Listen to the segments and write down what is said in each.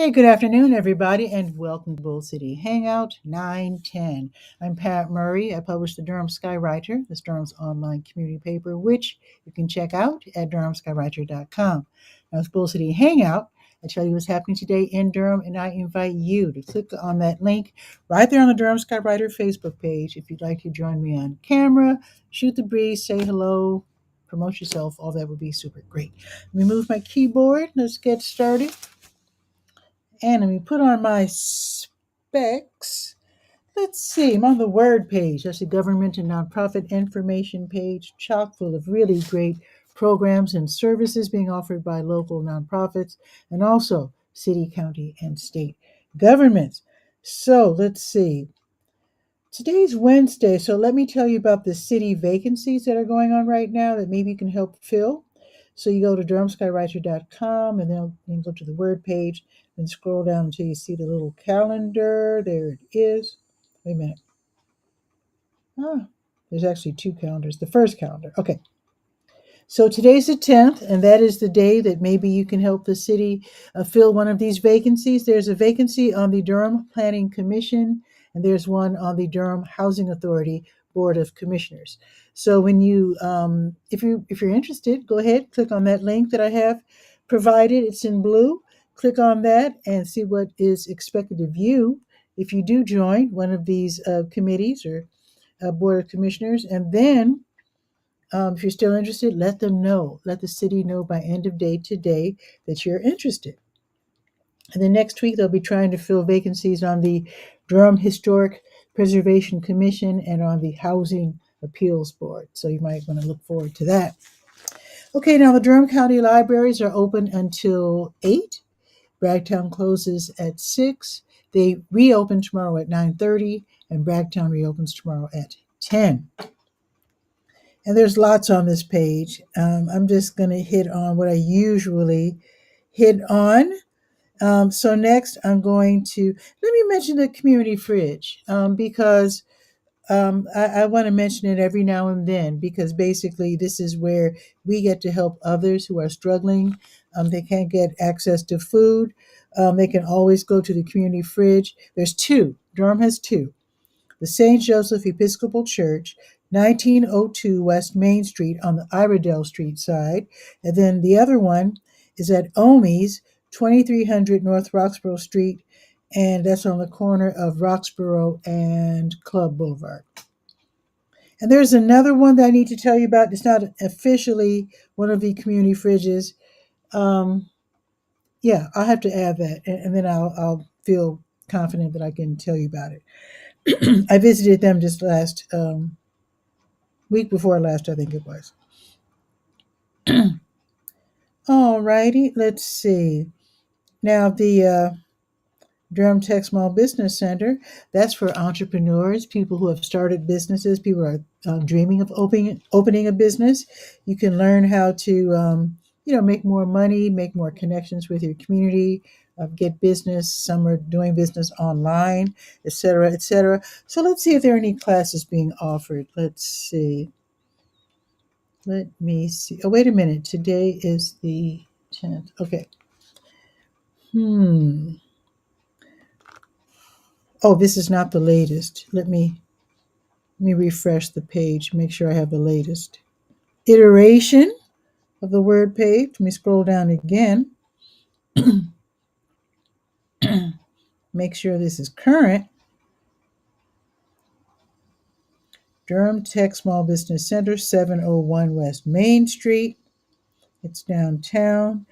Hey, good afternoon, everybody, and welcome to Bull City Hangout 910. I'm Pat Murray. I publish the Durham Skywriter, this Durham's online community paper, which you can check out at durhamskywriter.com. Now, it's Bull City Hangout. I tell you what's happening today in Durham, and I invite you to click on that link right there on the Durham Skywriter Facebook page if you'd like to join me on camera, shoot the breeze, say hello, promote yourself. All that would be super great. Let me move my keyboard. Let's get started. And let me put on my specs. Let's see, I'm on the Word page. That's the government and nonprofit information page, chock full of really great programs and services being offered by local nonprofits and also city, county, and state governments. So let's see. Today's Wednesday, so let me tell you about the city vacancies that are going on right now that maybe you can help fill. So you go to durhamskywriter.com and then you go to the Word page and scroll down until you see the little calendar. There it is. Wait a minute. Ah, there's actually two calendars. The first calendar. Okay. So today's the 10th, and that is the day that maybe you can help the city fill one of these vacancies. There's a vacancy on the Durham Planning Commission, and there's one on the Durham Housing Authority Board of Commissioners. So when you, if you're interested, go ahead, click on that link that I have provided. It's in blue. Click on that and see what is expected of you if you do join one of these committees or Board of Commissioners, and then if you're still interested, let them know. Let the city know by end of day today that you're interested. And then next week, they'll be trying to fill vacancies on the Durham Historic Preservation Commission and on the Housing Appeals Board. So you might want to look forward to that. Okay, now the Durham County Libraries are open until 8. Bragtown closes at 6. They reopen tomorrow at 9:30, and Bragtown reopens tomorrow at 10. And there's lots on this page. I'm just going to hit on what I usually hit on. So next, I'm going to let me mention the community fridge because I want to mention it every now and then because basically this is where we get to help others who are struggling. They can't get access to food. They can always go to the community fridge. There's two. Durham has two. The St. Joseph Episcopal Church, 1902 West Main Street on the Iredell Street side. And then the other one is at Omi's, 2300 North Roxborough Street, and that's on the corner of Roxborough and Club Boulevard. And there's another one that I need to tell you about. It's not officially one of the community fridges. Yeah, I'll have to add that, and then I'll feel confident that I can tell you about it. I visited them just last week before last, I think it was. All righty, let's see. Now the Durham Tech Small Business Center, that's for entrepreneurs, people who have started businesses, people who are dreaming of opening a business. You can learn how to, make more money, make more connections with your community, get business. Some are doing business online, et cetera, et cetera. So let's see if there are any classes being offered. Let's see. Let me see. Oh, wait a minute. Today is the 10th. Okay. Oh, this is not the latest. Let me refresh the page, make sure I have the latest iteration of the word page. Let me scroll down again. Make sure this is current. Durham Tech Small Business Center, 701 West Main Street. It's downtown.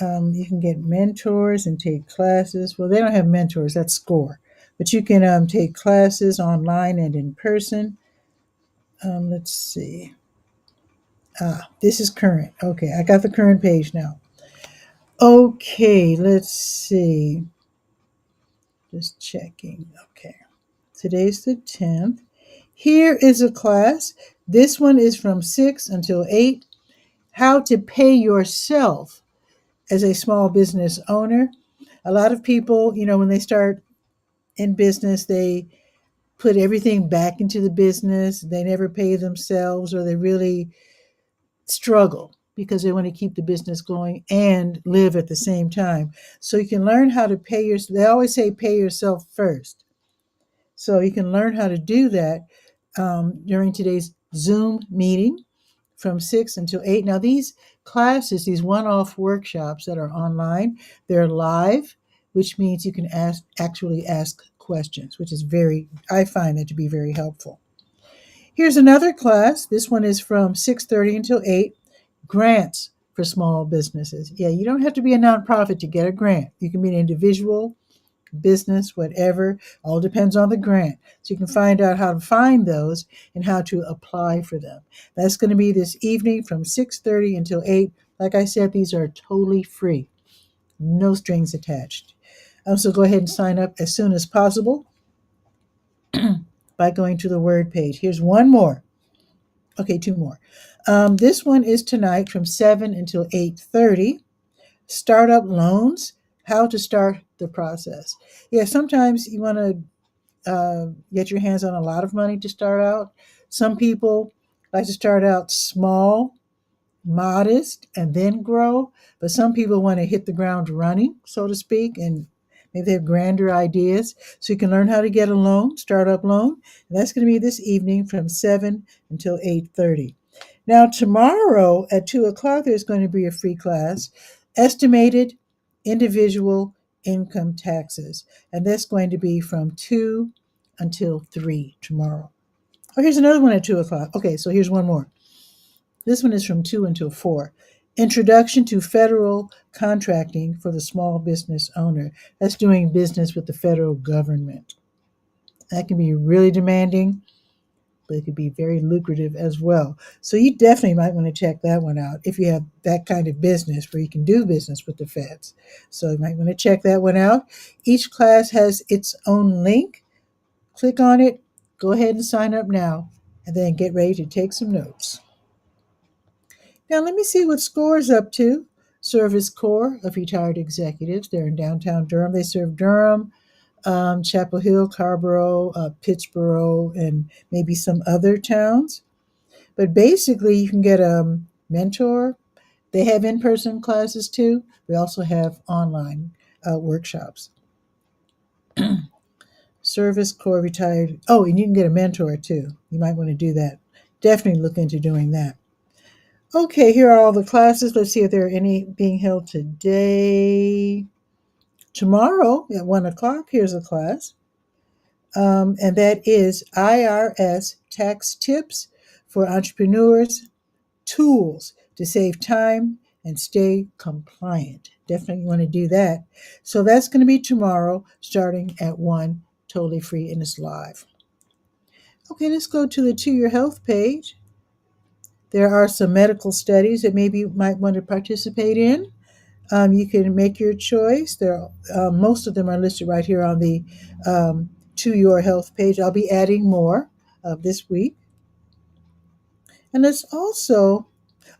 You can get mentors and take classes. Well, they don't have mentors, that's SCORE. But you can take classes online and in person. Let's see. This is current. Okay, I got the current page now. Okay, let's see. Just checking. Okay. Today's the 10th. Here is a class. This one is from 6 until 8. How to pay yourself as a small business owner. A lot of people, when they start in business, they put everything back into the business. They never pay themselves or they really struggle. because they want to keep the business going and live at the same time. So you can learn how to pay your, they always say pay yourself first. So you can learn how to do that during today's Zoom meeting from 6 until 8. Now, these classes, these one off workshops that are online, they're live, which means you can actually ask questions, which is I find that to be very helpful. Here's another class. This one is from 6:30 until 8, grants for small businesses. Yeah, you don't have to be a nonprofit to get a grant. You can be an individual, business, whatever, all depends on the grant. So you can find out how to find those and how to apply for them. That's going to be this evening from 6:30 until 8. Like I said, these are totally free, no strings attached. So go ahead and sign up as soon as possible by going to the Word page. Here's one more. Okay, two more. This one is tonight from 7 until 8:30. Startup loans, how to start the process. Yeah, sometimes you want to get your hands on a lot of money to start out. Some people like to start out small, modest, and then grow. But some people want to hit the ground running, so to speak, and maybe they have grander ideas. So you can learn how to get a loan, startup loan. And that's going to be this evening from 7 until 8:30. Now, tomorrow at 2 o'clock, there's going to be a free class, Estimated Individual Income Taxes. And that's going to be from 2 until 3 tomorrow. Oh, here's another one at 2 o'clock. Okay, so here's one more. This one is from 2 until 4. Introduction to Federal Contracting for the Small Business Owner. That's doing business with the federal government. That can be really demanding, but it could be very lucrative as well. So you definitely might want to check that one out if you have that kind of business where you can do business with the feds. So you might want to check that one out. Each class has its own link. Click on it, go ahead and sign up now, and then get ready to take some notes. Now let me see what SCORE's up to. Service Corps of Retired Executives. They're in downtown Durham. They serve Durham, Chapel Hill, Carrboro, Pittsboro, and maybe some other towns. But basically, you can get a mentor. They have in-person classes too. They also have online workshops. Service Corps Retired. Oh, and you can get a mentor too. You might want to do that. Definitely look into doing that. Okay, here are all the classes. Let's see if there are any being held today. Tomorrow at 1 o'clock, here's a class. And that is IRS Tax Tips for Entrepreneurs, Tools to Save Time and Stay Compliant. Definitely want to do that. So that's going to be tomorrow starting at 1, totally free, and it's live. Okay, let's go to the To Your Health page. There are some medical studies that maybe you might want to participate in. You can make your choice. Most of them are listed right here on the To Your Health page. I'll be adding more this week. And let's also,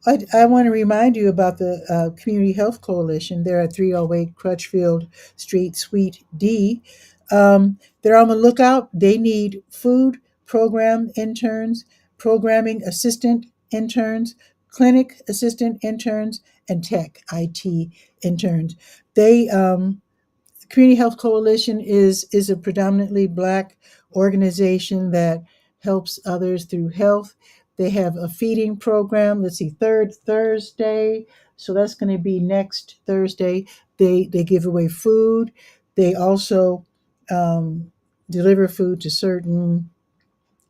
I want to remind you about the Community Health Coalition. They're at 308 Crutchfield Street, Suite D. They're on the lookout. They need food program interns, programming assistant interns, clinic assistant interns, and tech IT interns. They Community Health Coalition is a predominantly Black organization that helps others through health. They have a feeding program. Let's see, third Thursday. So that's going to be next Thursday. They give away food. They also deliver food to certain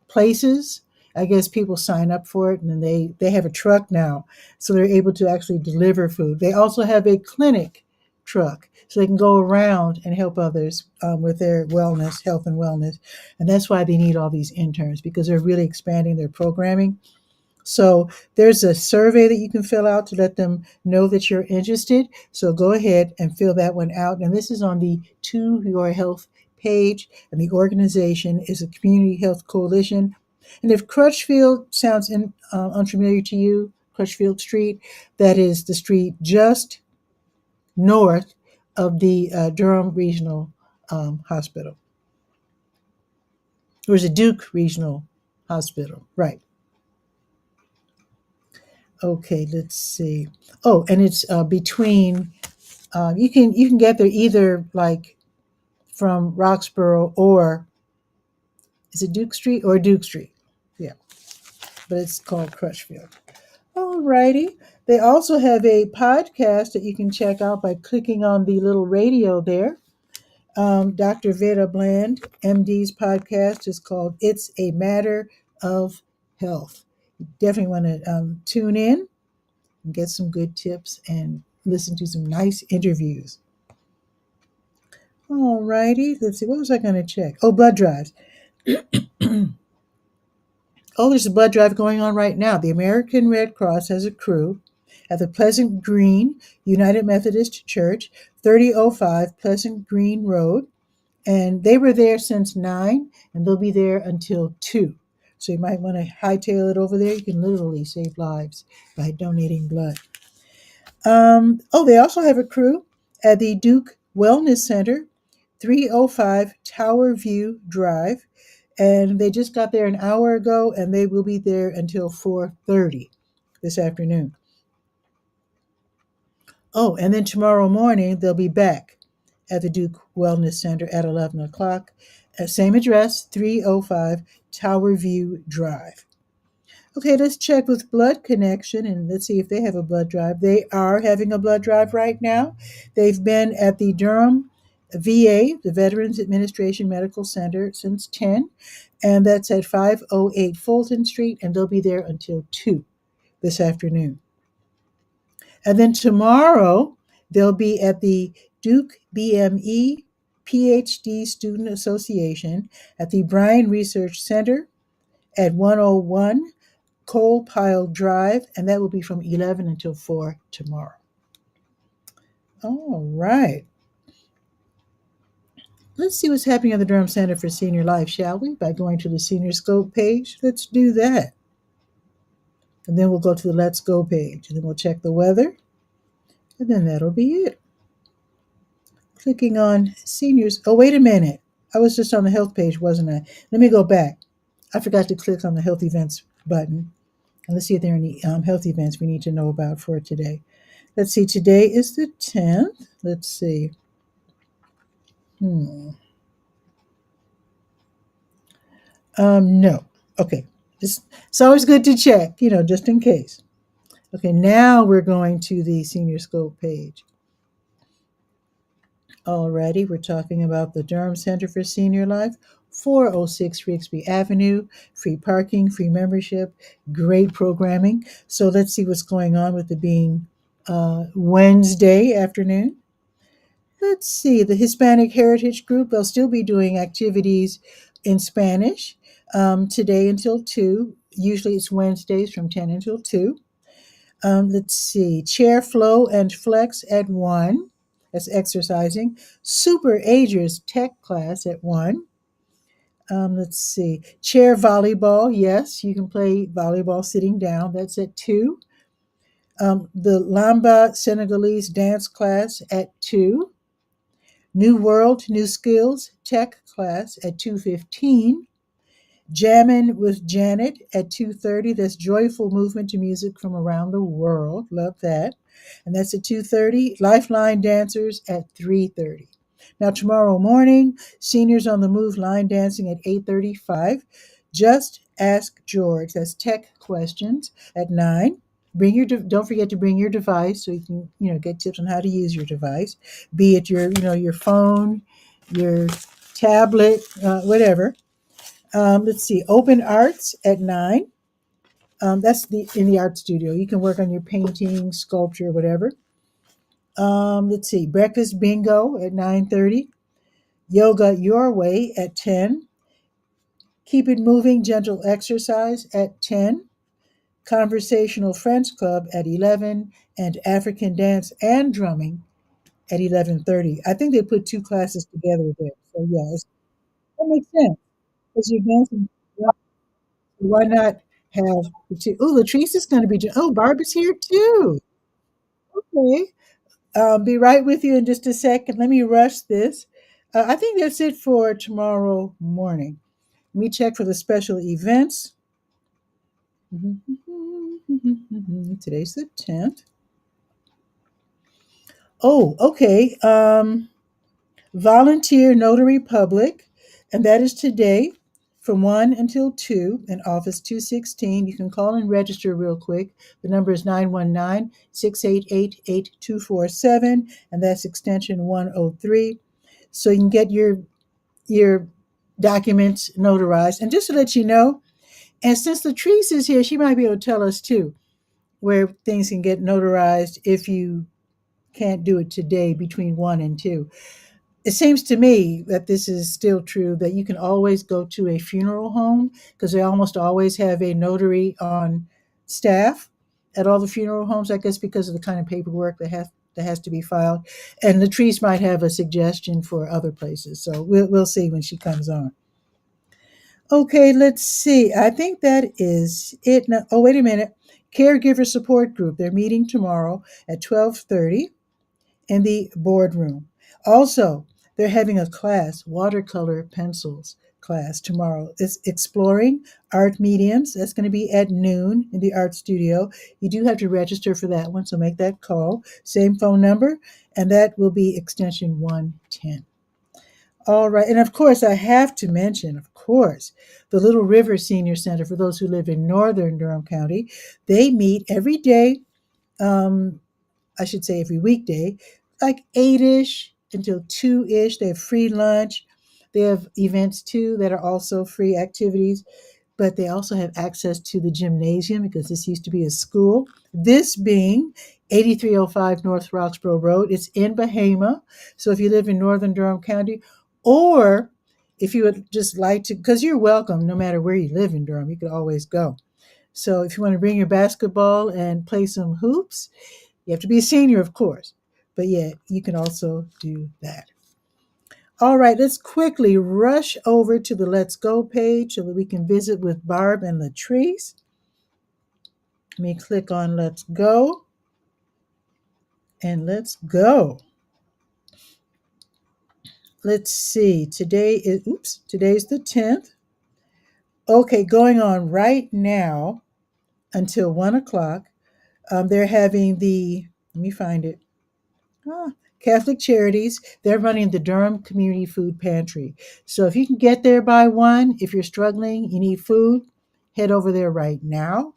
places. I guess people sign up for it, and then they have a truck now, so they're able to actually deliver food. They also have a clinic truck, so they can go around and help others with their wellness, health, and wellness. And that's why they need all these interns, because they're really expanding their programming. So there's a survey that you can fill out to let them know that you're interested. So go ahead and fill that one out. And this is on the To Your Health page, and the organization is a Community Health Coalition. And if Crutchfield sounds unfamiliar to you, Crutchfield Street, that is the street just north of the Durham Regional Hospital. Or is it Duke Regional Hospital? Right. Okay, let's see. Oh, and it's between. You can get there either like from Roxborough or is it Duke Street or Duke Street? Yeah, but it's called Crutchfield. All righty. They also have a podcast that you can check out by clicking on the little radio there. Dr. Veda Bland, MD's podcast is called It's a Matter of Health. You definitely want to tune in and get some good tips and listen to some nice interviews. All righty. Let's see. What was I going to check? Oh, blood drives. Oh, there's a blood drive going on right now. The American Red Cross has a crew at the Pleasant Green United Methodist Church, 3005 Pleasant Green Road. And they were there since 9, and they'll be there until 2. So you might want to hightail it over there. You can literally save lives by donating blood. They also have a crew at the Duke Wellness Center, 305 Tower View Drive, and they just got there an hour ago, and they will be there until 4:30 this afternoon. Oh, and then tomorrow morning they'll be back at the Duke Wellness Center at 11 o'clock. Same address, 305 Tower View Drive. Okay, let's check with Blood Connection and let's see if they have a blood drive. They are having a blood drive right now. They've been at the Durham VA, the Veterans Administration Medical Center, since 10, and that's at 508 Fulton Street, and they'll be there until 2 this afternoon. And then tomorrow, they'll be at the Duke BME PhD Student Association at the Bryan Research Center at 101 Coal Pile Drive, and that will be from 11 until 4 tomorrow. All right. Let's see what's happening at the Durham Center for Senior Life, shall we? By going to the Senior Scope page. Let's do that. And then we'll go to the Let's Go page, and then we'll check the weather, and then that'll be it. Clicking on seniors. Oh, wait a minute. I was just on the health page, wasn't I? Let me go back. I forgot to click on the health events button. And let's see if there are any health events we need to know about for today. Let's see. Today is the 10th. Let's see. No. Okay. It's always good to check, just in case. Okay, now we're going to the Senior Scope page. Alrighty, we're talking about the Durham Center for Senior Life, 406 Rigsby Avenue, free parking, free membership, great programming. So let's see what's going on with it being Wednesday afternoon. Let's see, the Hispanic Heritage Group, they'll still be doing activities in Spanish today until 2. Usually it's Wednesdays from 10 until 2. Let's see, chair flow and flex at 1. That's exercising. Super Agers Tech class at 1. Let's see, chair volleyball. Yes, you can play volleyball sitting down. That's at 2. The Lamba Senegalese dance class at 2. New World, New Skills Tech class at 2:15. Jammin' with Janet at 2:30. That's joyful movement to music from around the world. Love that. And that's at 2:30. Lifeline dancers at 3:30. Now tomorrow morning, seniors on the move line dancing at 8:35. Just ask George. That's tech questions at 9. Don't forget to bring your device so you can get tips on how to use your device, be it your phone, your tablet, whatever. Let's see, open arts at 9. That's in the art studio. You can work on your painting, sculpture, whatever. Let's see, breakfast bingo at 9:30. Yoga your way at 10. Keep it moving, gentle exercise at 10. Conversational French Club at 11, and African dance and drumming at 11:30. I think they put 2 classes together there. So yeah, that makes sense because you're dancing. Why not have the two? Oh, Latrice is going to be. Oh, Barb is here too. Okay. Be right with you in just a second. Let me rush this. I think that's it for tomorrow morning. Let me check for the special events. Today's the 10th. Oh, okay. Volunteer Notary Public, and that is today from 1 until 2 in Office 216. You can call and register real quick. The number is 919-688-8247, and that's extension 103. So you can get your documents notarized. And just to let you know, and since Latrice is here, she might be able to tell us too where things can get notarized if you can't do it today between 1 and 2. It seems to me that this is still true, that you can always go to a funeral home because they almost always have a notary on staff at all the funeral homes, I guess because of the kind of paperwork that has to be filed. And Latrice might have a suggestion for other places. So we'll see when she comes on. Okay, let's see. I think that is it. Now, oh, wait a minute. Caregiver support group. They're meeting tomorrow at 12:30 in the boardroom. Also, they're having a class, watercolor pencils class tomorrow. It's exploring art mediums. That's going to be at noon in the art studio. You do have to register for that one, so make that call. Same phone number, and that will be extension 110. All right. And of course, I have to mention, of course, the Little River Senior Center for those who live in northern Durham County. They meet every day, um, I should say every weekday, like 8-ish until 2-ish. They have free lunch. They have events too that are also free activities, but they also have access to the gymnasium because this used to be a school. This being 8305 North Roxborough Road. It's in Bahama. So if you live in northern Durham County, or if you would just like to, because you're welcome no matter where you live in Durham, you could always go. So if you want to bring your basketball and play some hoops, you have to be a senior, of course. But yeah, you can also do that. All right, let's quickly rush over to the Let's Go page so that we can visit with Barb and Latrice. Let me click on Let's Go. And let's go. Let's see. Today's the 10th. Okay, going on right now until 1 o'clock. They're having let me find it. Ah, Catholic Charities, they're running the Durham Community Food Pantry. So if you can get there by 1, if you're struggling, you need food, head over there right now.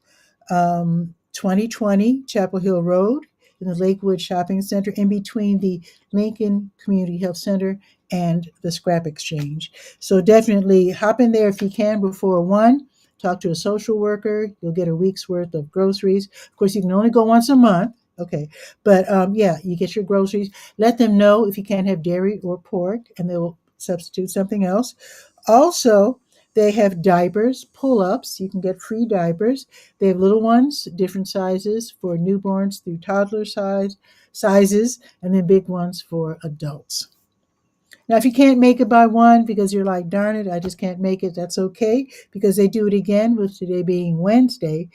2020 Chapel Hill Road in the Lakewood Shopping Center, in between the Lincoln Community Health Center and the Scrap Exchange. So definitely hop in there if you can before 1. Talk to a social worker. You'll get a week's worth of groceries. Of course, you can only go once a month. Okay. But yeah, you get your groceries. Let them know if you can't have dairy or pork, and they will substitute something else. Also, they have diapers, pull-ups. You can get free diapers. They have little ones, different sizes for newborns through toddler sizes, and then big ones for adults. Now, if you can't make it by 1 because you're like, darn it, I just can't make it, that's okay, because they do it again, with today being Wednesday,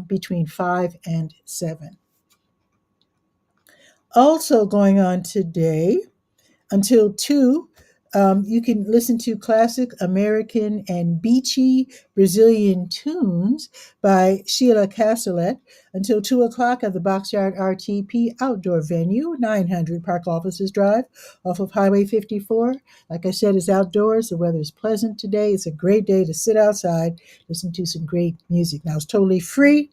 between 5 and 7. Also going on today until 2, you can listen to classic American and beachy Brazilian tunes by Sheila Castellet until 2 o'clock at the Boxyard RTP outdoor venue, 900 Park Offices Drive off of Highway 54. Like I said, it's outdoors. The weather is pleasant today. It's a great day to sit outside, listen to some great music. Now, it's totally free,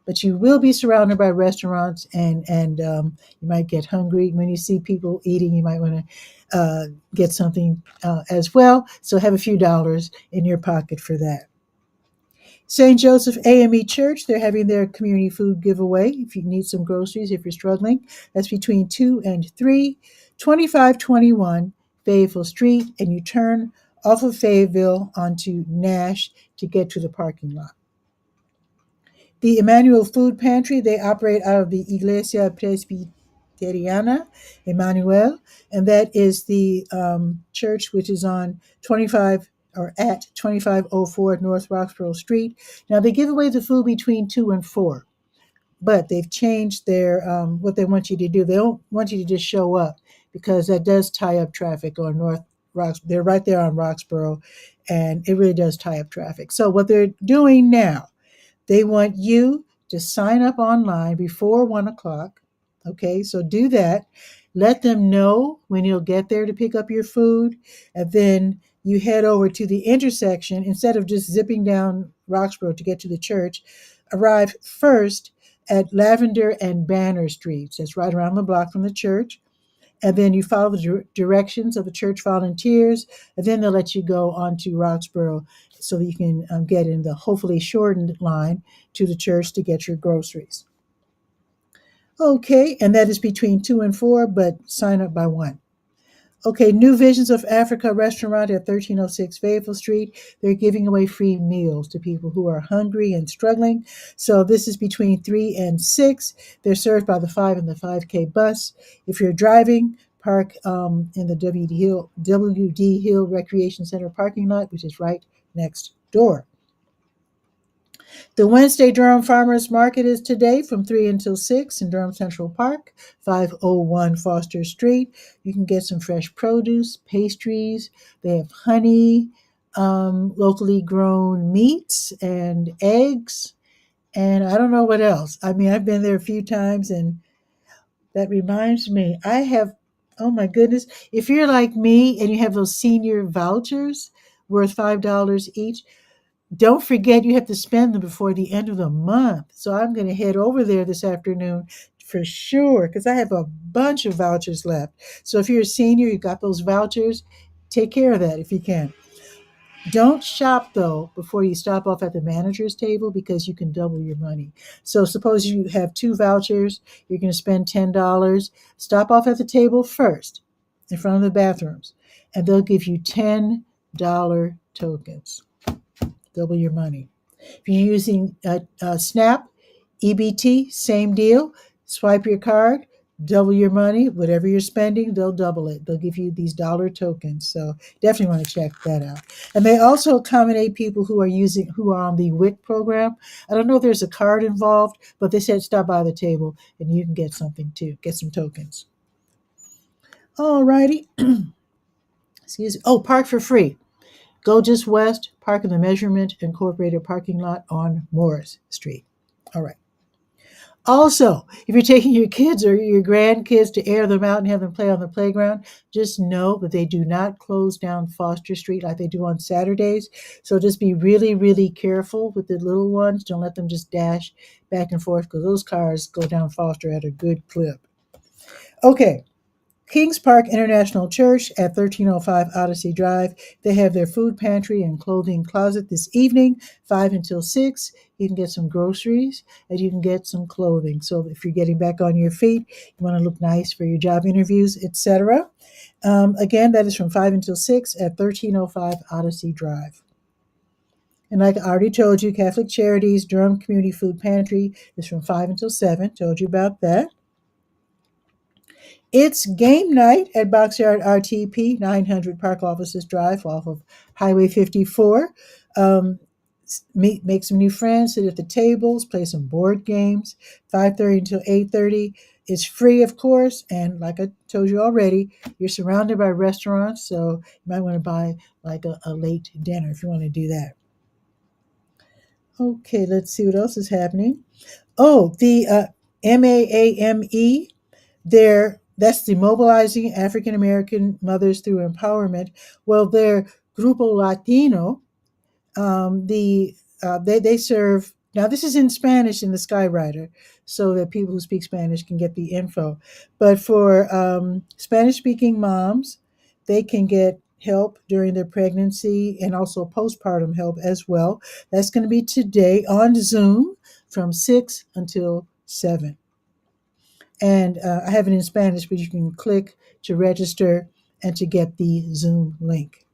but you will be surrounded by restaurants, and you might get hungry when you see people eating. You might want to get something as well. So have a few dollars in your pocket for that. St. Joseph AME Church, they're having their community food giveaway. If you need some groceries, if you're struggling, that's between 2 and 3, 2521 Fayetteville Street, and you turn off of Fayetteville onto Nash to get to the parking lot. The Emmanuel Food Pantry, they operate out of the Iglesia Presbiteriana Emmanuel, and that is the church which is on 25 or at 2504 North Roxborough Street. Now, they give away the food between 2 and 4, but they've changed their what they want you to do. They don't want you to just show up, because that does tie up traffic on North Roxborough. They're right there on Roxborough, and it really does tie up traffic. So what they're doing now, they want you Just sign up online before 1 o'clock. Okay, so do that. Let them know when you'll get there to pick up your food. And then you head over to the intersection. Instead of just zipping down Roxborough to get to the church, arrive first at Lavender and Banner Streets. That's right around the block from the church. And then you follow the directions of the church volunteers, and then they'll let you go on to Roxborough so that you can get in the hopefully shortened line to the church to get your groceries. Okay, and that is between 2 and 4, but sign up by 1. Okay, New Visions of Africa restaurant at 1306 Fayetteville Street. They're giving away free meals to people who are hungry and struggling. So this is between 3 and 6. They're served by the 5 and the 5K bus. If you're driving, park in the WD Hill Recreation Center parking lot, which is right next door. The Wednesday Durham Farmers Market is today from 3 until 6 in Durham Central Park, 501 Foster Street. You can get some fresh produce, pastries. They have honey, locally grown meats, and eggs. And I don't know what else. I mean, I've been there a few times, and that reminds me, oh my goodness, if you're like me and you have those senior vouchers worth $5 each, don't forget you have to spend them before the end of the month. So I'm going to head over there this afternoon for sure because I have a bunch of vouchers left. So if you're a senior, you got those vouchers, take care of that if you can. Don't shop though before you stop off at the manager's table because you can double your money. So suppose you have 2 vouchers, you're going to spend $10. Stop off at the table first in front of the bathrooms, and they'll give you $10 tokens. Double your money. If you're using Snap, EBT, same deal. Swipe your card, double your money. Whatever you're spending, they'll double it. They'll give you these dollar tokens. So definitely want to check that out. And they also accommodate people who are on the WIC program. I don't know if there's a card involved, but they said stop by the table and you can get something too. Get some tokens. All righty. Excuse me. Oh, park for free. Go just west, park in the Measurement Incorporated parking lot on Morris Street. All right. Also, if you're taking your kids or your grandkids to air them out and have them play on the playground, just know that they do not close down Foster Street like they do on Saturdays. So just be really, really careful with the little ones. Don't let them just dash back and forth because those cars go down Foster at a good clip. Okay. Kings Park International Church at 1305 Odyssey Drive. They have their food pantry and clothing closet this evening, 5 until 6. You can get some groceries and you can get some clothing. So if you're getting back on your feet, you want to look nice for your job interviews, etc. Again, that is from 5 until 6 at 1305 Odyssey Drive. And like I already told you, Catholic Charities Durham Community Food Pantry is from 5 until 7. Told you about that. It's game night at Boxyard RTP, 900 Park Offices Drive off of Highway 54. Make some new friends, sit at the tables, play some board games, 5:30 until 8:30. It's free, of course, and like I told you already, you're surrounded by restaurants, so you might want to buy like a late dinner if you want to do that. Okay, let's see what else is happening. Oh, the MAAME, that's the Mobilizing African American Mothers Through Empowerment. Well, their Grupo Latino, they serve. Now this is in Spanish in the Skywriter, so that people who speak Spanish can get the info. But for Spanish-speaking moms, they can get help during their pregnancy and also postpartum help as well. That's going to be today on Zoom from 6 until 7. And I have it in Spanish, but you can click to register and to get the Zoom link.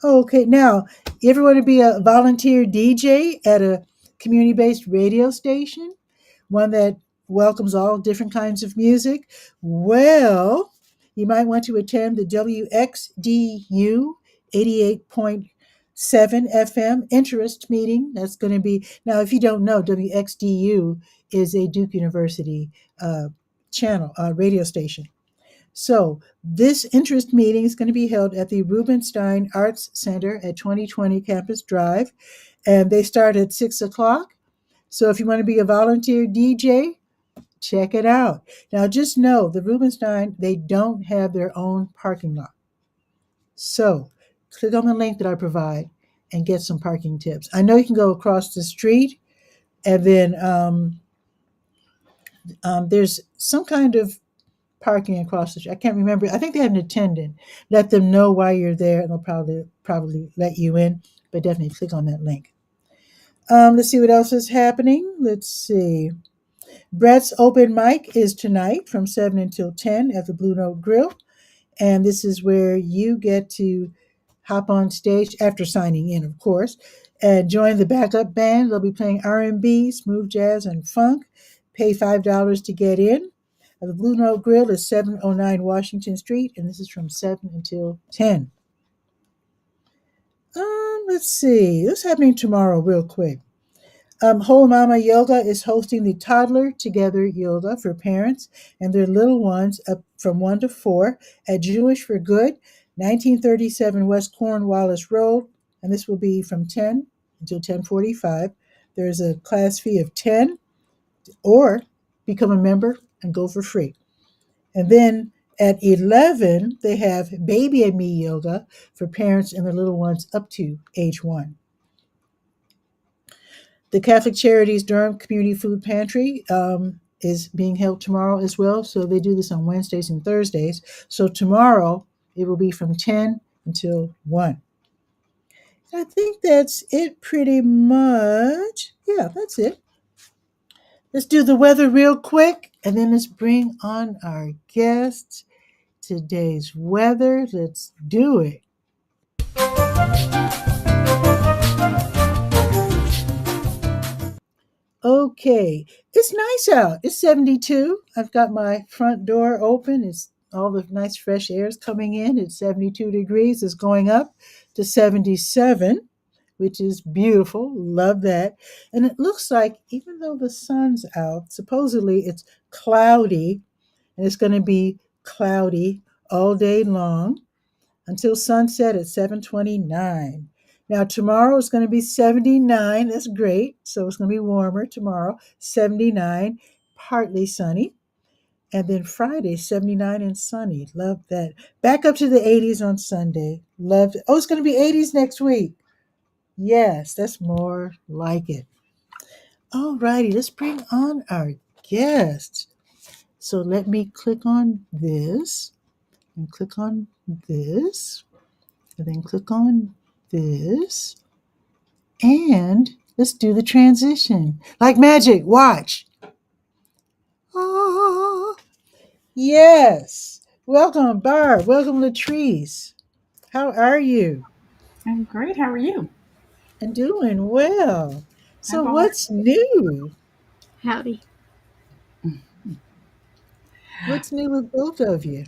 Okay, now, you ever want to be a volunteer DJ at a community-based radio station? One that welcomes all different kinds of music? Well, you might want to attend the WXDU 88.7 FM interest meeting. That's going to be, now if you don't know, WXDU is a Duke University radio station. So this interest meeting is going to be held at the Rubenstein Arts Center at 2020 Campus Drive, and they start at 6 o'clock. So if you want to be a volunteer DJ, check it out. Now, just know the Rubenstein, they don't have their own parking lot. So click on the link that I provide and get some parking tips. I know you can go across the street and then there's some kind of parking across the street. I can't remember. I think they have an attendant. Let them know why you're there and they'll probably let you in, but definitely click on that link. Let's see what else is happening. Let's see. Brett's open mic is tonight from 7 until 10 at the Blue Note Grill. And this is where you get to hop on stage after signing in, of course, and join the backup band. They'll be playing R&B, smooth jazz, and funk. Pay $5 to get in. The Blue Note Grill is 709 Washington Street, and this is from 7 until 10. Let's see. What's happening tomorrow, real quick? Whole Mama Yoga is hosting the Toddler Together Yoga for parents and their little ones up from 1 to 4 at Jewish for Good, 1937 West Cornwallis Road, and this will be from 10 until 10:45. There's a class fee of 10 or become a member and go for free. And then at 11, they have Baby and Me Yoga for parents and their little ones up to age 1. The Catholic Charities Durham Community Food Pantry is being held tomorrow as well. So they do this on Wednesdays and Thursdays. So tomorrow it will be from 10 until 1. I think that's it pretty much. Yeah, that's it. Let's do the weather real quick and then let's bring on our guests. Today's weather. Let's do it. Okay, it's nice out. It's 72. I've got my front door open. It's all the nice fresh air is coming in. It's 72 degrees. It's going up to 77, which is beautiful. Love that. And it looks like even though the sun's out, supposedly it's cloudy and it's going to be cloudy all day long until sunset at 7:29. Now tomorrow is going to be 79. That's great. So it's going to be warmer tomorrow. 79, partly sunny. And then Friday, 79 and sunny. Love that. Back up to the 80s on Sunday. Love it. Oh, it's going to be 80s next week. Yes, that's more like it. All righty, let's bring on our guests. So let me click on this and click on this. And then click on this. And let's do the transition. Like magic, watch. Ah, yes. Welcome, Barb. Welcome, Latrice. How are you? I'm great. How are you? I'm doing well. Hi, So, Barb. what's new? Howdy. What's new with both of you?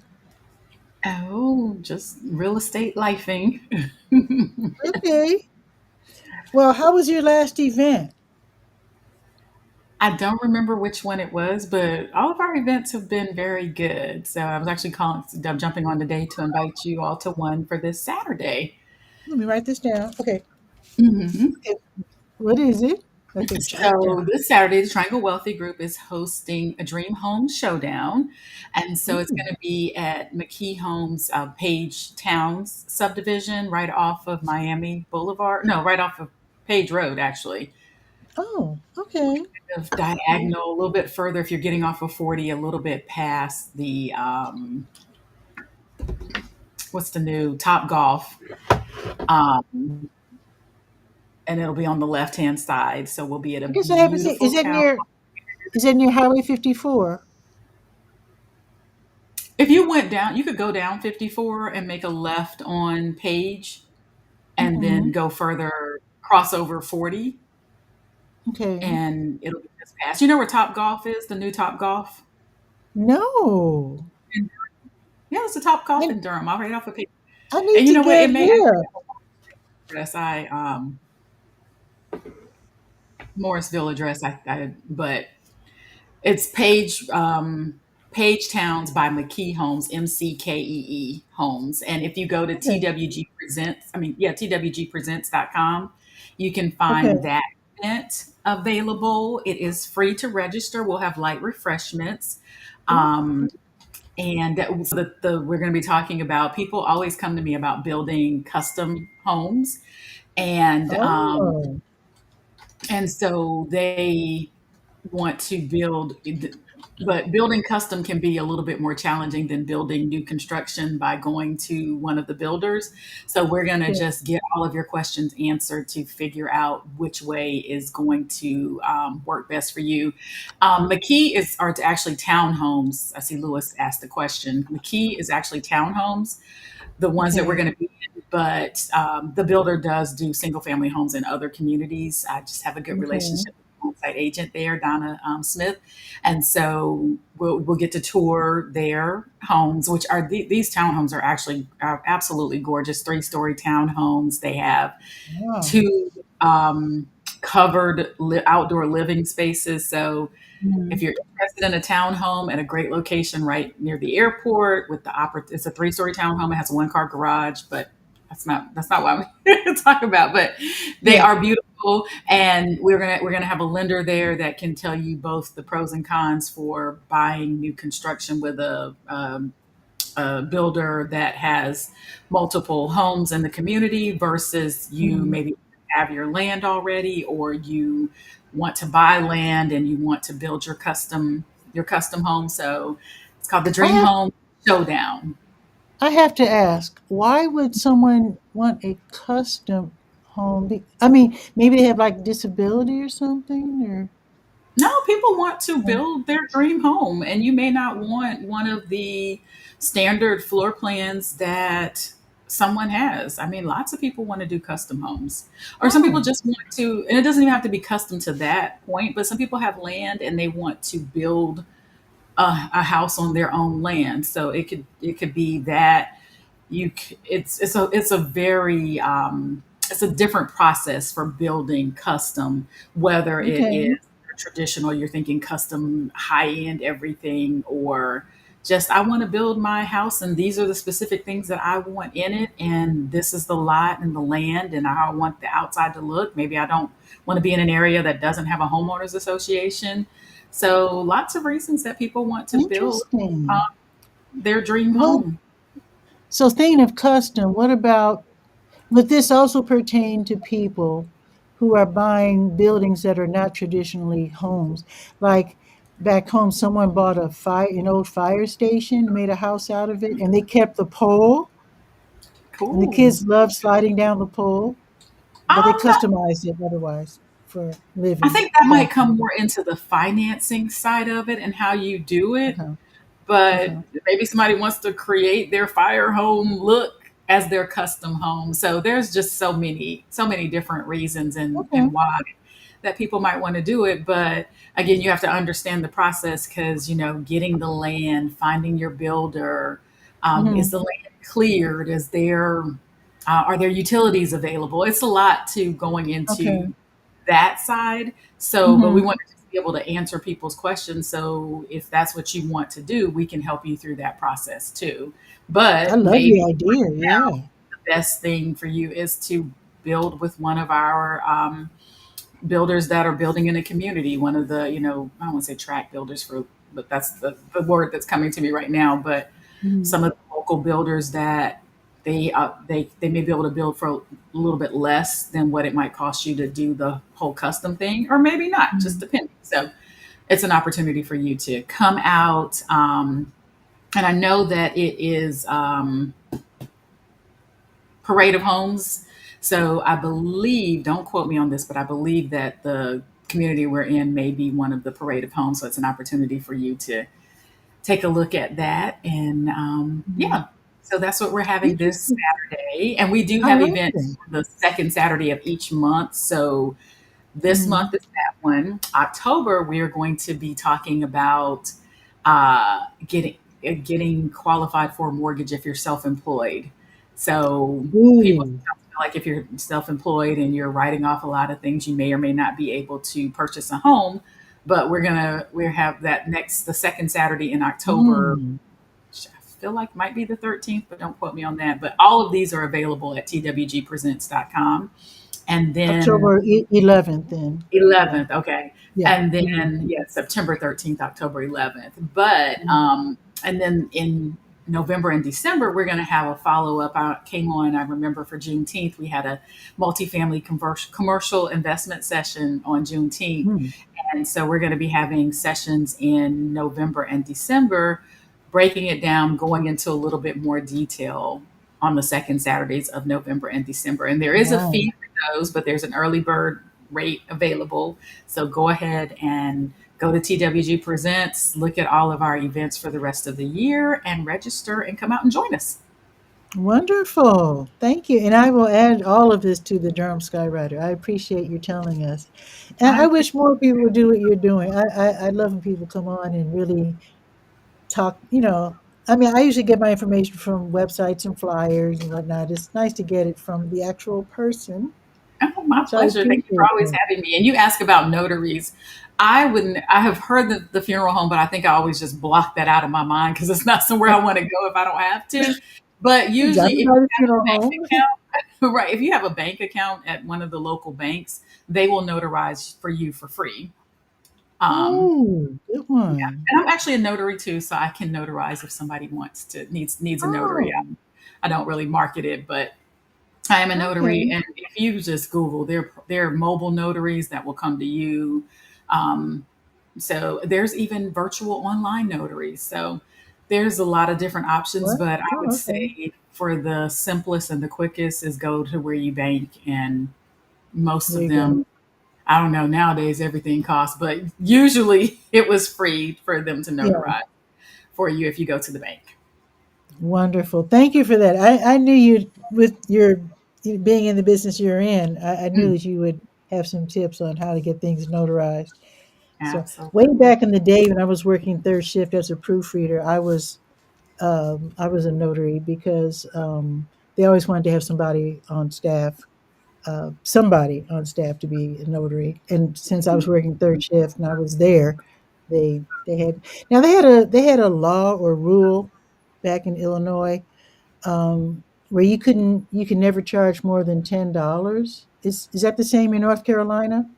Oh, just real estate lifing. Okay. Well, how was your last event? I don't remember which one it was, but all of our events have been very good. So I was actually jumping on today to invite you all to one for this Saturday. Let me write this down. Okay. hmm Okay. What is it? Okay, jot it So down. this Saturday, the Triangle Wealthy Group is hosting a Dream Home Showdown, and so it's going Mm. to be at McKee Homes Page Towns subdivision, right off of Miami Boulevard. No, right off of Page Road, actually. Oh, okay. Of diagonal, a little bit further if you're getting off of 40, a little bit past the what's the new Top Golf, um, and it'll be on the left hand side. So we'll be at a I guess I haven't seen. beautiful town. Is that near Highway 54? If you went down, you could go down 54 and make a left on Page, and Mm-hmm. then go further, cross over 40, Okay. and it'll be just past. You know where Top Golf is? The new Top Golf. No. Yeah, it's the Top Golf I, in Durham. I'll right off of Page. I need And you to know what? get It may actually here. have a address. Morrisville address. But it's Page Towns by McKee Homes, MCKEE Homes. And if you go to Okay. TWG Presents, TWGpresents.com, you can Okay. find that event. event available. It is free to register. We'll have light refreshments. Oh, Um, and so we're going to be talking about, people always come to me about building custom homes. And oh, and so they want to build, but building custom can be a little bit more challenging than building new construction by going to one of the builders. So we're going to yeah. just get all of your questions answered to figure out which way is going to work best for you. The key is are to actually townhomes. I see Lewis asked the question. The key is actually townhomes, the ones that we're Okay. going to be in. But the builder does do single family homes in other communities. I just have a good Okay. relationship with the on-site agent there, Donna Smith, and so we'll get to tour their homes, which are these townhomes are actually are absolutely gorgeous, 3-story townhomes. They have Wow. two covered outdoor living spaces. So if Mhm. you're interested in a townhome at a great location right near the airport with it's a 3-story townhome. It has a 1-car garage, but that's not what I'm here to talk about. But they Yeah. are beautiful, and we're gonna have a lender there that can tell you both the pros and cons for buying new construction with a builder that has multiple homes in the community versus you Mhm. maybe have your land already, or you want to buy land and you want to build your custom home. So it's called the I Dream have Home Showdown. I have to ask, why would someone want a custom home? I mean, maybe they have like disability or something, or No, people want to oh, build their dream home, and you may not want one of the standard floor plans that someone has. I mean, lots of people want to do custom homes, or some people oh, just want to, and it doesn't even have to be custom to that point, but some people have land and they want to build a house on their own land. So it could be that it's a very it's a different process for building custom, whether it okay, is traditional, you're thinking custom high end everything, or just I want to build my house and these are the specific things that I want in it, and this is the lot and the land and how I want the outside to look. Maybe I don't want to be in an area that doesn't have a homeowners association. So lots of reasons that people want to build uh, interesting. their dream Well, home. so thinking of custom, what about would this also pertain to people who are buying buildings that are not traditionally homes? Like back home, someone bought an old fire station, made a house out of it, and they kept the pole, and the Cool. kids loved sliding down the pole, but they That customized it otherwise for I living think that might come purposes. more into the financing side of it and how you do it. Okay, But okay, maybe somebody wants to create their fire home look as their custom home. So there's just so many different reasons and okay. why that people might want to do it. But again, you have to understand the process because, getting the land, finding your builder, is Hmm. the land cleared? Are there utilities available? It's a lot to going Okay. into that side. So, but we Hmm. want to just be able to answer people's questions. So, if that's what you want to do, we can help you through that process too. I But love maybe the idea. now Yeah. the best thing for you is to build with one of our builders that are building in a community. One of the, I don't want to say track builders but that's the word that's coming to me right now. But Mhm. some of the local builders that they may be able to build for a little bit less than what it might cost you to do the whole custom thing, or maybe not, just Mhm. depending. So it's an opportunity for you to come out. And I know that it is Parade of Homes. So I believe, don't quote me on this, but I believe that the community we're in may be one of the Parade of Homes. So it's an opportunity for you to take a look at that. And Mhm. yeah, so that's what we're having this Interesting. Saturday. And we do I have love events that. the second Saturday of each month. So this month Mhm. is that one. October, we are going to be talking about getting qualified for a mortgage if you're self-employed. So people Ooh. feel like if you're self-employed and you're writing off a lot of things, you may or may not be able to purchase a home. But we have that the second Saturday in October. Mm. Which I feel like might be the 13th, but don't quote me on that. But all of these are available at twgpresents.com. and then October 11th then. Yeah. 11th, okay. Yeah. And Hmm. then, yeah, September 13th, October 11th. But, and then in November and December, we're going to have a follow up. I came on, I remember for Juneteenth, we had a multifamily commercial investment session on Juneteenth. Hmm. And so we're going to be having sessions in November and December, breaking it down, going into a little bit more detail on the second Saturdays of November and December. And there is a Nice. fee for those, but there's an early bird rate available. So go ahead and go to TWG Presents, look at all of our events for the rest of the year, and register and come out and join us. Wonderful. Thank you. And I will add all of this to the Durham Skywriter. I appreciate you telling us. And I I wish appreciate more people would do what you're doing. I love when people come on and really talk, I mean, I usually get my information from websites and flyers and whatnot. It's nice to get it from the actual person. Oh, my So I pleasure. Thank you for appreciate always that. having me. And you ask about notaries. I have heard the funeral home, but I think I always just block that out of my mind because it's not somewhere I want to go if I don't have to. But You got usually, me if by you the have a funeral bank home. account, right, if you have a bank account at one of the local banks, they will notarize for you for free. Um, Oh, good yeah, one. and I'm actually a notary too, so I can notarize if somebody needs a notary. Oh, I don't really market it, but I am a notary, okay. and if you just Google, there are mobile notaries that will come to you. Um, so there's even virtual online notaries. So there's a lot of different options, What? but I would Oh, okay. say for the simplest and the quickest is go to where you bank, and most There of you go. them, I don't know, nowadays everything costs, but usually it was free for them to Yeah. notarize for you if you go to the bank. Wonderful. Thank you for that. I knew you with your being in the business you're in. I knew Mm, that you would have some tips on how to get things notarized. So way absolutely. back in the day when I was working third shift as a proofreader, I was a notary because they always wanted to have somebody on staff to be a notary. And since I was working third shift and I was there, they had now they had a law or rule back in Illinois where you can never charge more than $10. Is that the same in North Carolina?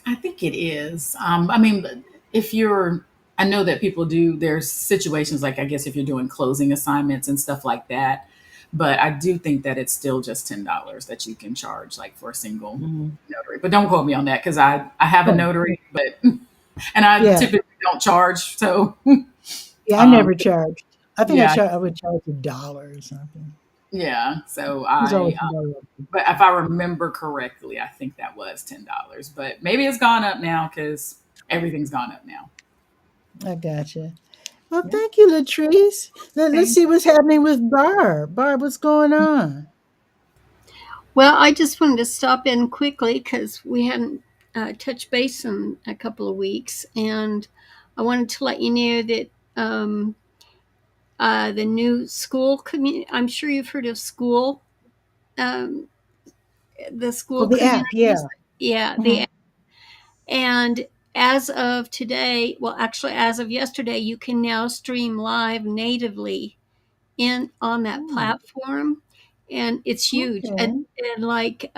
I think it is. I mean, if you're, I know that people do, there's situations like, I guess, if you're doing closing assignments and stuff like that. But I do think that it's still just $10 that you can charge, like for a single Mhm. notary. But don't quote me on that because I have a Oh, notary, but, and I yeah, typically don't charge. So, yeah. I um, never charged. I think yeah, I would charge $1 or something. yeah. So It was I, always $1. but if I remember correctly, I think that was $10. But maybe it's gone up now because everything's gone up now. I gotcha. Well, Yeah. thank you, Latrice. Let's Thank see what's happening with Barb. Barb, what's going on? Well, I just wanted to stop in quickly because we hadn't touched base in a couple of weeks, and I wanted to let you know that the new school community. I'm sure you've heard of school, um, the Oh, school the app. Yeah. communities. Yeah, Mhm. and as of today, well, actually, as of yesterday, you can now stream live natively in on that Oh, platform, and it's huge. okay. And like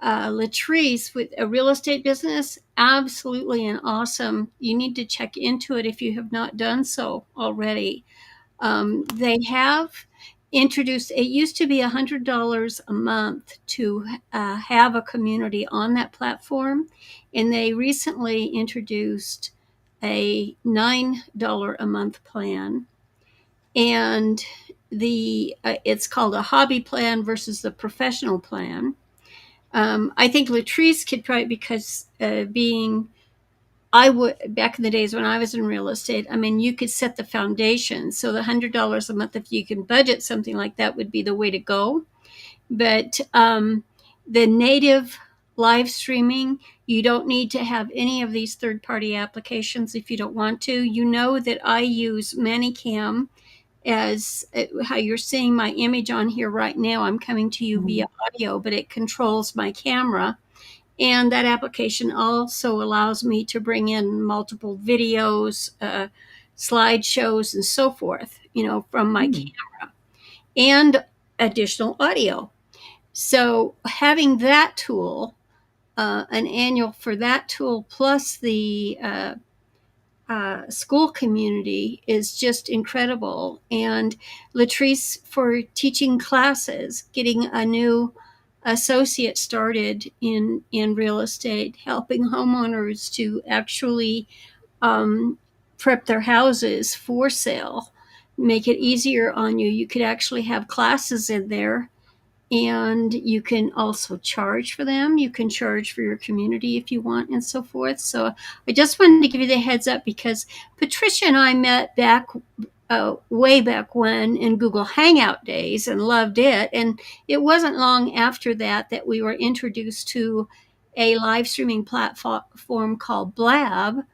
Latrice with a real estate business, absolutely an awesome. You need to check into it if you have not done so already. They have introduced. It used to be $100 a month to have a community on that platform, and they recently introduced a $9 a month plan, and the it's called a hobby plan versus the professional plan. I think Latrice could probably because being I would back in the days when I was in real estate. I mean, you could set the foundation. So the $100 a month, if you can budget something like that, would be the way to go. But the native live streaming, you don't need to have any of these third-party applications if you don't want to. You know that I use ManyCam as how you're seeing my image on here right now. I'm coming to you via Mhm. audio, but it controls my camera. And that application also allows me to bring in multiple videos, slideshows, and so forth, from my Hmm. camera and additional audio. So having that tool, an annual for that tool, plus the school community is just incredible. And Latrice for teaching classes, getting a new associate started in real estate, helping homeowners to actually um, prep their houses for sale, make it easier on you. You could actually have classes in there, and you can also charge for them. You can charge for your community if you want, and so forth. So I just wanted to give you the heads up, because Patricia and I met back way back when in Google Hangout days and loved it. And it wasn't long after that that we were introduced to a live streaming platform called Blab,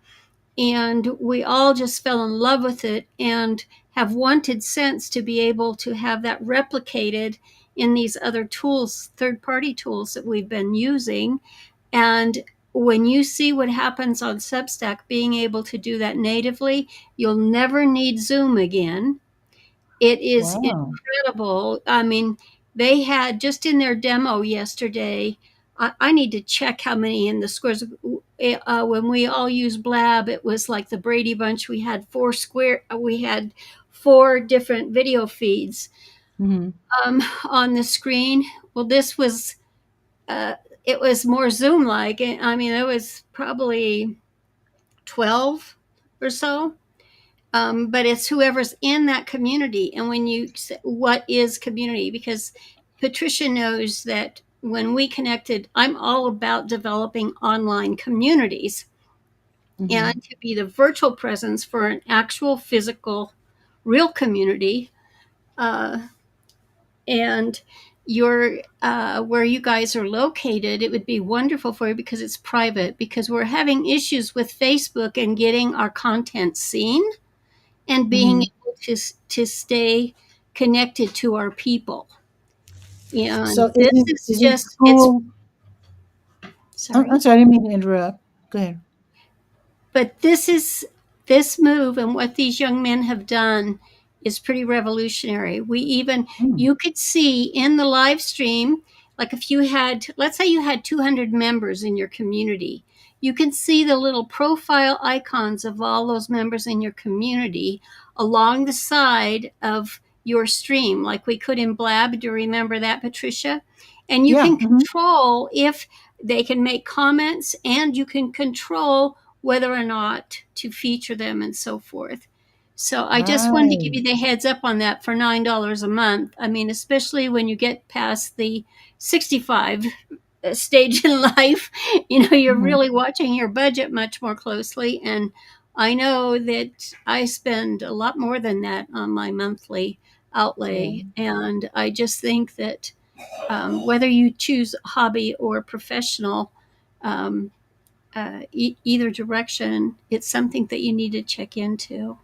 and we all just fell in love with it and have wanted since to be able to have that replicated in these other tools, third-party tools that we've been using. And when you see what happens on Substack, being able to do that natively, you'll never need Zoom again. It is Wow. incredible. I mean, they had just in their demo yesterday, I need to check how many in the squares. When we all used Blab, it was like the Brady Bunch. We had four different video feeds Hmm. on the screen. Well, this was, uh, it was more Zoom like. I mean, it was probably 12 or so. But it's whoever's in that community. And when you say, what is community? Because Patricia knows that when we connected, I'm all about developing online communities and Hmm. to be the virtual presence for an actual physical, real community. Uh, and your where you guys are located, it would be wonderful for you because it's private. Because we're having issues with Facebook and getting our content seen and being Hmm. able to stay connected to our people. So And is this it is is it just, it's, school? I'm sorry. sorry, I didn't mean to interrupt. Go ahead. But this move and what these young men have done is pretty revolutionary. Mm. You could see in the live stream, like if you had, let's say you had 200 members in your community, you can see the little profile icons of all those members in your community along the side of your stream, like we could in Blab. Do you remember that, Patricia? And you Yeah. can Hmm. control if they can make comments, and you can control whether or not to feature them and so forth. So I just wanted to give Right. you the heads up on that for $9 a month. I mean, especially when you get past the 65 stage in life, you're Hmm. really watching your budget much more closely. And I know that I spend a lot more than that on my monthly Yeah. outlay. And I just think that whether you choose hobby or professional, um, either direction, it's something that you need to check into.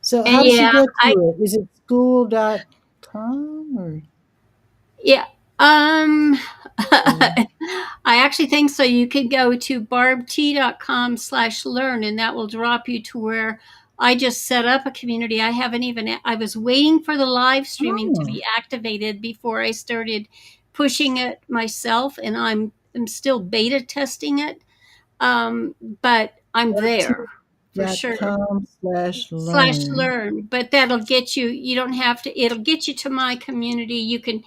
So And how does she yeah, get I to it? Is it school.com or? yeah, um, Or I actually think so. You can go to barbt.com/learn, and that will drop you to where I just set up a community. I was waiting for the live streaming to oh, be activated before I started pushing it myself, and I'm still beta testing it. But I'm there for sure. Slash barbt.com/learn. learn, but that'll get you, you don't have to, it'll get you to my community. You can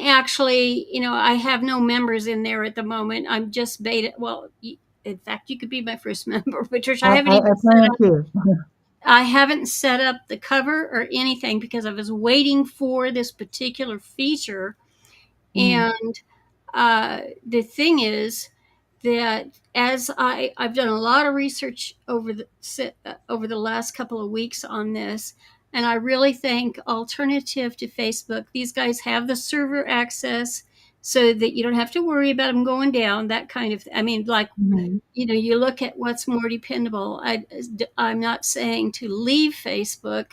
actually, I have no members in there at the moment. I'm just beta. Well, in fact, you could be my first member, Patricia. I plan to. I haven't set up the cover or anything because I was waiting for this particular feature. Hmm. And the thing is that as I've done a lot of research over the last couple of weeks on this, and I really think alternative to Facebook, these guys have the server access so that you don't have to worry about them going down. That kind of, I mean, like, Hmm. you look at what's more dependable. I'm not saying to leave Facebook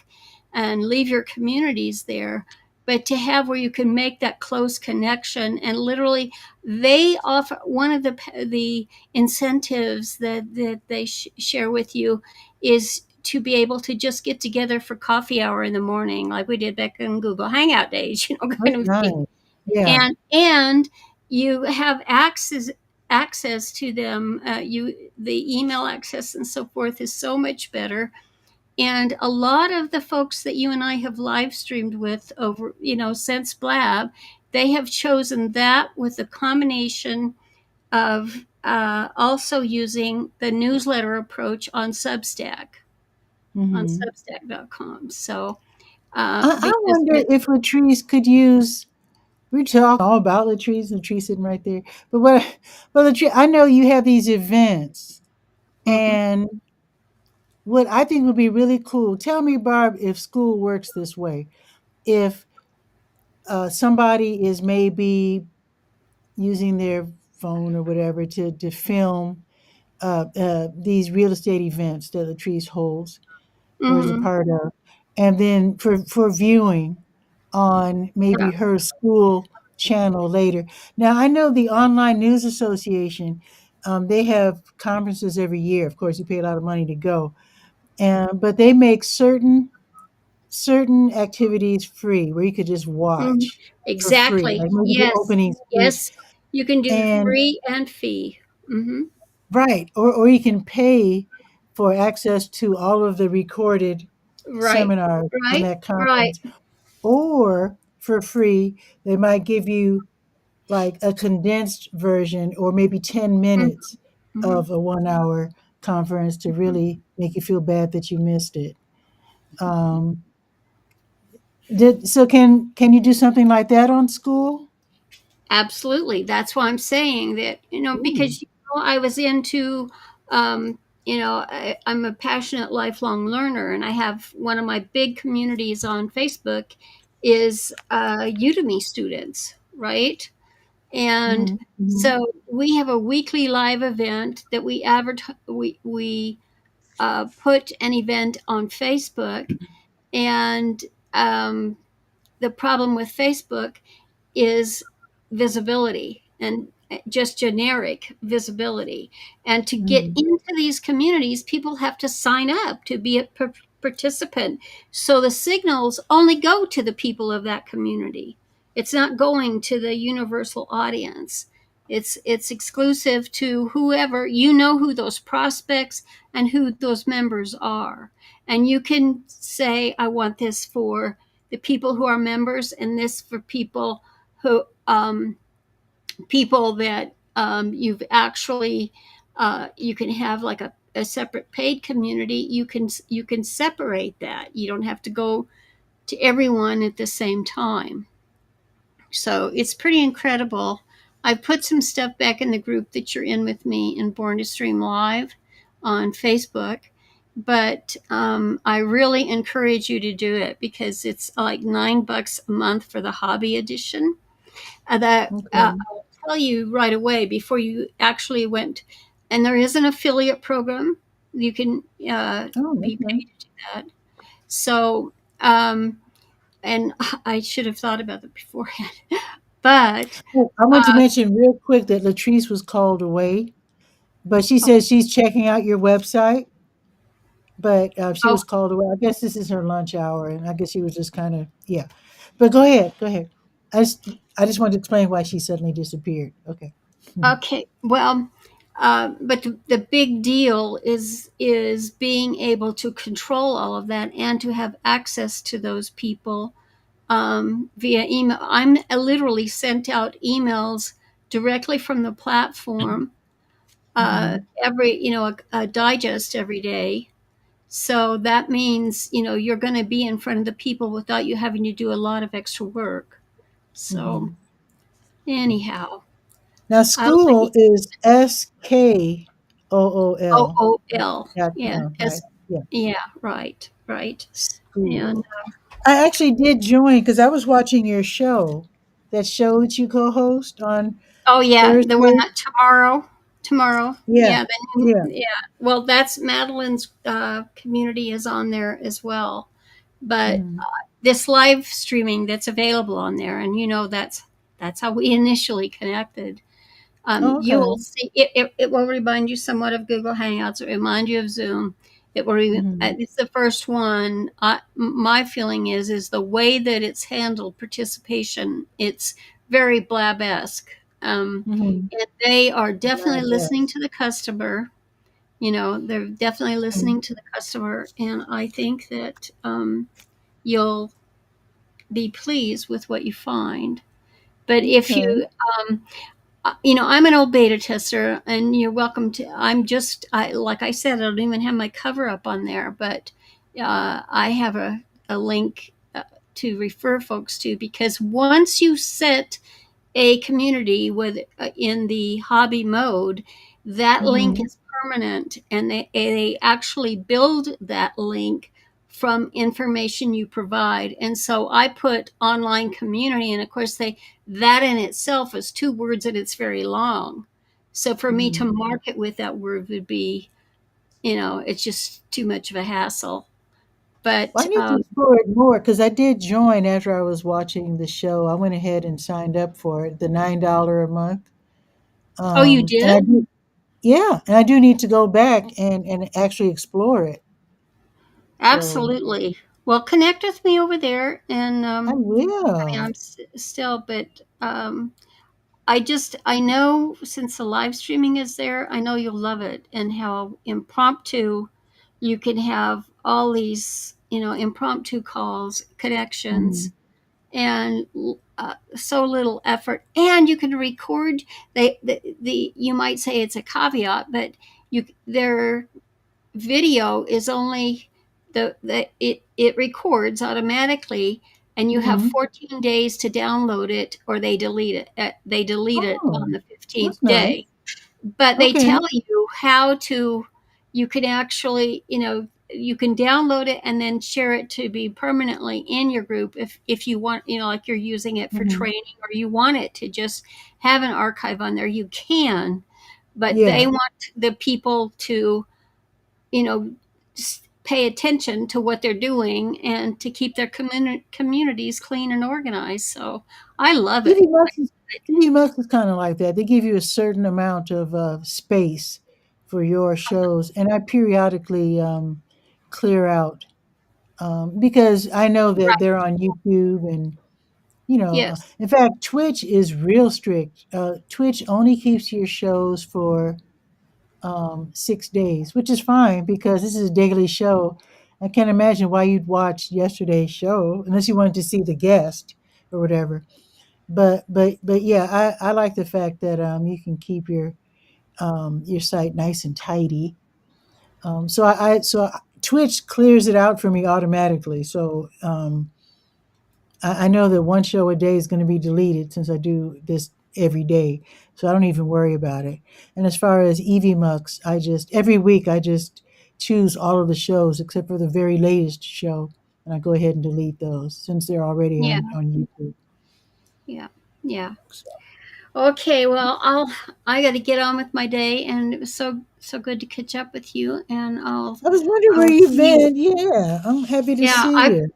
and leave your communities there, but to have where you can make that close connection. And literally, they offer one of the incentives that they share with you is to be able to just get together for coffee hour in the morning, like we did back in Google Hangout days, That's kind of thing. nice. Yeah. And you have access to them. You the email access and so forth is so much better. And a lot of the folks that you and I have live streamed with over, since Blab, they have chosen that with a combination of also using the newsletter approach on Hmm. substack.com. So, I because wonder if Latrice could use. We're talking all about Latrice, Latrice sitting right there. But Latrice, I know you have these events, Mhm, and what I think would be really cool. Tell me, Barb, if school works this way. If somebody is maybe using their phone or whatever to film these real estate events that Latrice holds or is a mhm, part of, and then for viewing on maybe yeah, her school channel later. Now I know the Online News Association. They have conferences every year. Of course, you pay a lot of money to go, and but they make certain activities free where you could just mhm, watch for free, exactly. like maybe the Yes, opening speech. yes. You can do And free and fee. Hmm. right, or you can pay for access to all of the recorded Right, seminars on right, that right. conference, or for free, they might give you like a condensed version or maybe 10 Mhm, minutes mhm. of a 1 hour conference to really make you feel bad that you missed it. Um, so can you do something like that on school? Absolutely. That's why I'm saying that, Ooh. because I was into, I'm a passionate lifelong learner, and I have one of my big communities on Facebook is Udemy students, right? And Hmm. Hmm. so we have a weekly live event that we advertise. We put an event on Facebook, and um, the problem with Facebook is visibility and just generic visibility. And to get Hmm. into these communities, people have to sign up to be a participant. So the signals only go to the people of that community. It's not going to the universal audience. It's exclusive to whoever, who those prospects and who those members are. And you can say, I want this for the people who are members, and this for who people that you've actually you can have like a separate paid community. You can separate that. You don't have to go to everyone at the same time. So it's pretty incredible. I put some stuff back in the group that you're in with me in Born to Stream Live on Facebook. But I really encourage you to do it because it's like $9 a month for the hobby edition. That Okay. I'll tell you right away before you actually went. And there is an affiliate program. You can Oh, be okay. paid to do that. So, um, and I should have thought about that beforehand. But Oh, I want to uh, mention real quick that Latrice was called away, but she oh, says she's checking out your website. But she oh, was called away. I guess this is her lunch hour, and I guess she was just kind of yeah. But go ahead, go ahead. I just I just wanted to explain why she suddenly disappeared. Okay. Mhm. okay. Well, but the big deal is being able to control all of that and to have access to those people via email. I'm literally sent out emails directly from the platform Mhm. every, a digest every day. So that means, you're going to be in front of the people without you having to do a lot of extra work. So Mhm. anyhow, Now I'll let you. school is SKOOL OOL. dot Yeah. com, right? Yeah, Yeah. Right. Right. And school. I actually did join because I was watching your show, that show that you co-host on oh yeah, the one Thursday. that tomorrow. Yeah, Yeah. Then yeah. yeah. Well, that's Madeline's community is on there as well. But Mhm. this live streaming that's available on there, and that's how we initially connected. Oh, You will okay. see it will remind you somewhat of Google Hangouts. It will remind you of Zoom. Mhm. It's the first one. My feeling is the way that it's handled participation. It's very blab-esque. Mm-hmm. And they are definitely Right, listening yes. to the customer. They're definitely Mhm. listening to the customer, and I think that you'll be pleased with what you find. But if Okay. you, I'm an old beta tester, and you're welcome to. Like I said, I don't even have my cover up on there, but I have a link to refer folks to, because once you set a community with in the hobby mode, that link Mm-hmm. is permanent, and they actually build that link from information you provide. And so I put online community, and of course they that in itself is two words and it's very long. So for me to Mm-hmm. market with that word would be, it's just too much of a hassle. Well, But I need to explore it more because I did join after I was watching the show. I went ahead and signed up for it, the $9 a month. oh, you And I did? do, yeah, and I do need to go back and actually explore it. So Absolutely. Well, connect with me over there, and I will. I'm still, but I know, since the live streaming is there, I know you'll love it, and how impromptu you can have all these, impromptu calls, Mm-hmm. connections, and so little effort. And you can record. The you might say it's a caveat, but their video is only it records automatically, and you have Mm-hmm. 14 days to download it, or they delete it Oh, on the 15th that's nice. day. But they Okay. tell you how to you can actually, you can download it and then share it to be permanently in your group, if you want, like you're using it for Mm-hmm. training, or you want it to just have an archive on there, you can. But they Yeah. want the people to, you know, pay attention to what they're doing, and to keep their communities clean and organized. So I love it. TV Max is TV Max is kind of like that. They give you a certain amount of space for your shows, and I periodically clear out because I know that Right. they're on YouTube, and Yes. in fact, Twitch is real strict. Twitch only keeps your shows for 6 days, which is fine because this is a daily show. I can't imagine why you'd watch yesterday's show unless you wanted to see the guest or whatever. But yeah, I like the fact that you can keep your site nice and tidy. Twitch clears it out for me automatically. So I know that one show a day is going to be deleted since I do this every day, so I don't even worry about it. And as far as EVMux, I just every week I just choose all of the shows except for the very latest show, and I go ahead and delete those since they're already Yeah. on YouTube. Yeah. Yeah. So, Okay. Well, I got to get on with my day, and it was so good to catch up with you. And I was wondering where I'll you've see you. been. Yeah, I'm happy to Yeah. see you.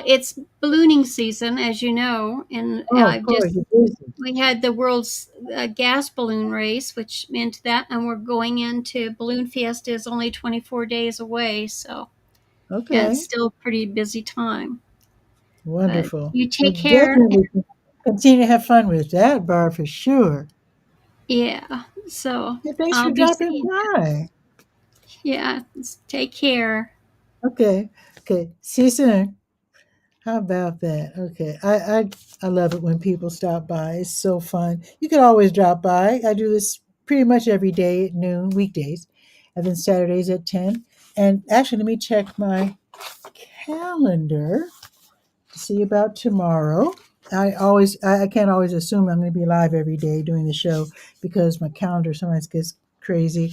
It's ballooning season, as you know, and Oh, of course, you're busy. we had the world's gas balloon race, which meant that, and we're going into Balloon Fiesta is only 24 days away, so yeah, it's Okay, still a pretty busy time. But wonderful. you Well, take care. definitely continue to have fun with that bar for sure. Yeah, so Yeah, thanks I'll for be dropping seeing you. by. Yeah, take care. Okay, okay. See you soon. How about that? Okay, I love it when people stop by. It's so fun. You can always drop by. I do this pretty much every day at noon, weekdays, and then Saturdays at 10. And actually, let me check my calendar to see about tomorrow. I can't always assume I'm going to be live every day doing the show because my calendar sometimes gets crazy.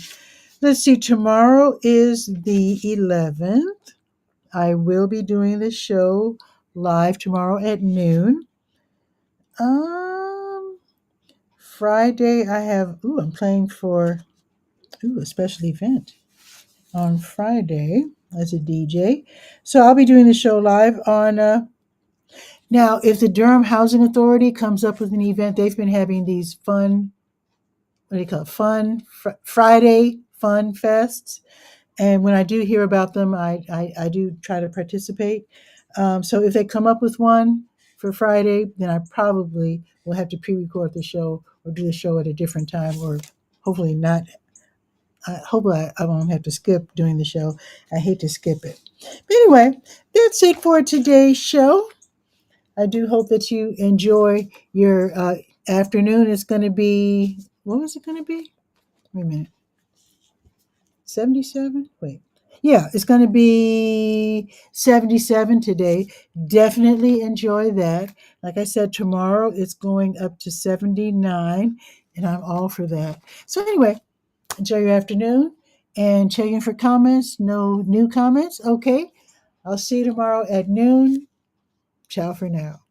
Let's see. Tomorrow is the 11th. I will be doing the show live tomorrow at noon. Um, Friday I have. I'm playing for a special event on Friday as a DJ. So I'll be doing the show live on. Now, if the Durham Housing Authority comes up with an event, they've been having these fun. What do you call it? Friday fun fests. And when I do hear about them, I do try to participate. So if they come up with one for Friday, then I probably we'll have to pre-record the show or do the show at a different time, or hopefully not. Hopefully I won't have to skip doing the show. I hate to skip it. But anyway, that's it for today's show. I do hope that you enjoy your afternoon. It's going to be, what was it going to be? Wait a minute. 77? Wait. Yeah, it's going to be 77 today. Definitely enjoy that. Like I said, tomorrow it's going up to 79, and I'm all for that. So, anyway, enjoy your afternoon and check in for comments. No new comments? Okay. I'll see you tomorrow at noon. Ciao for now.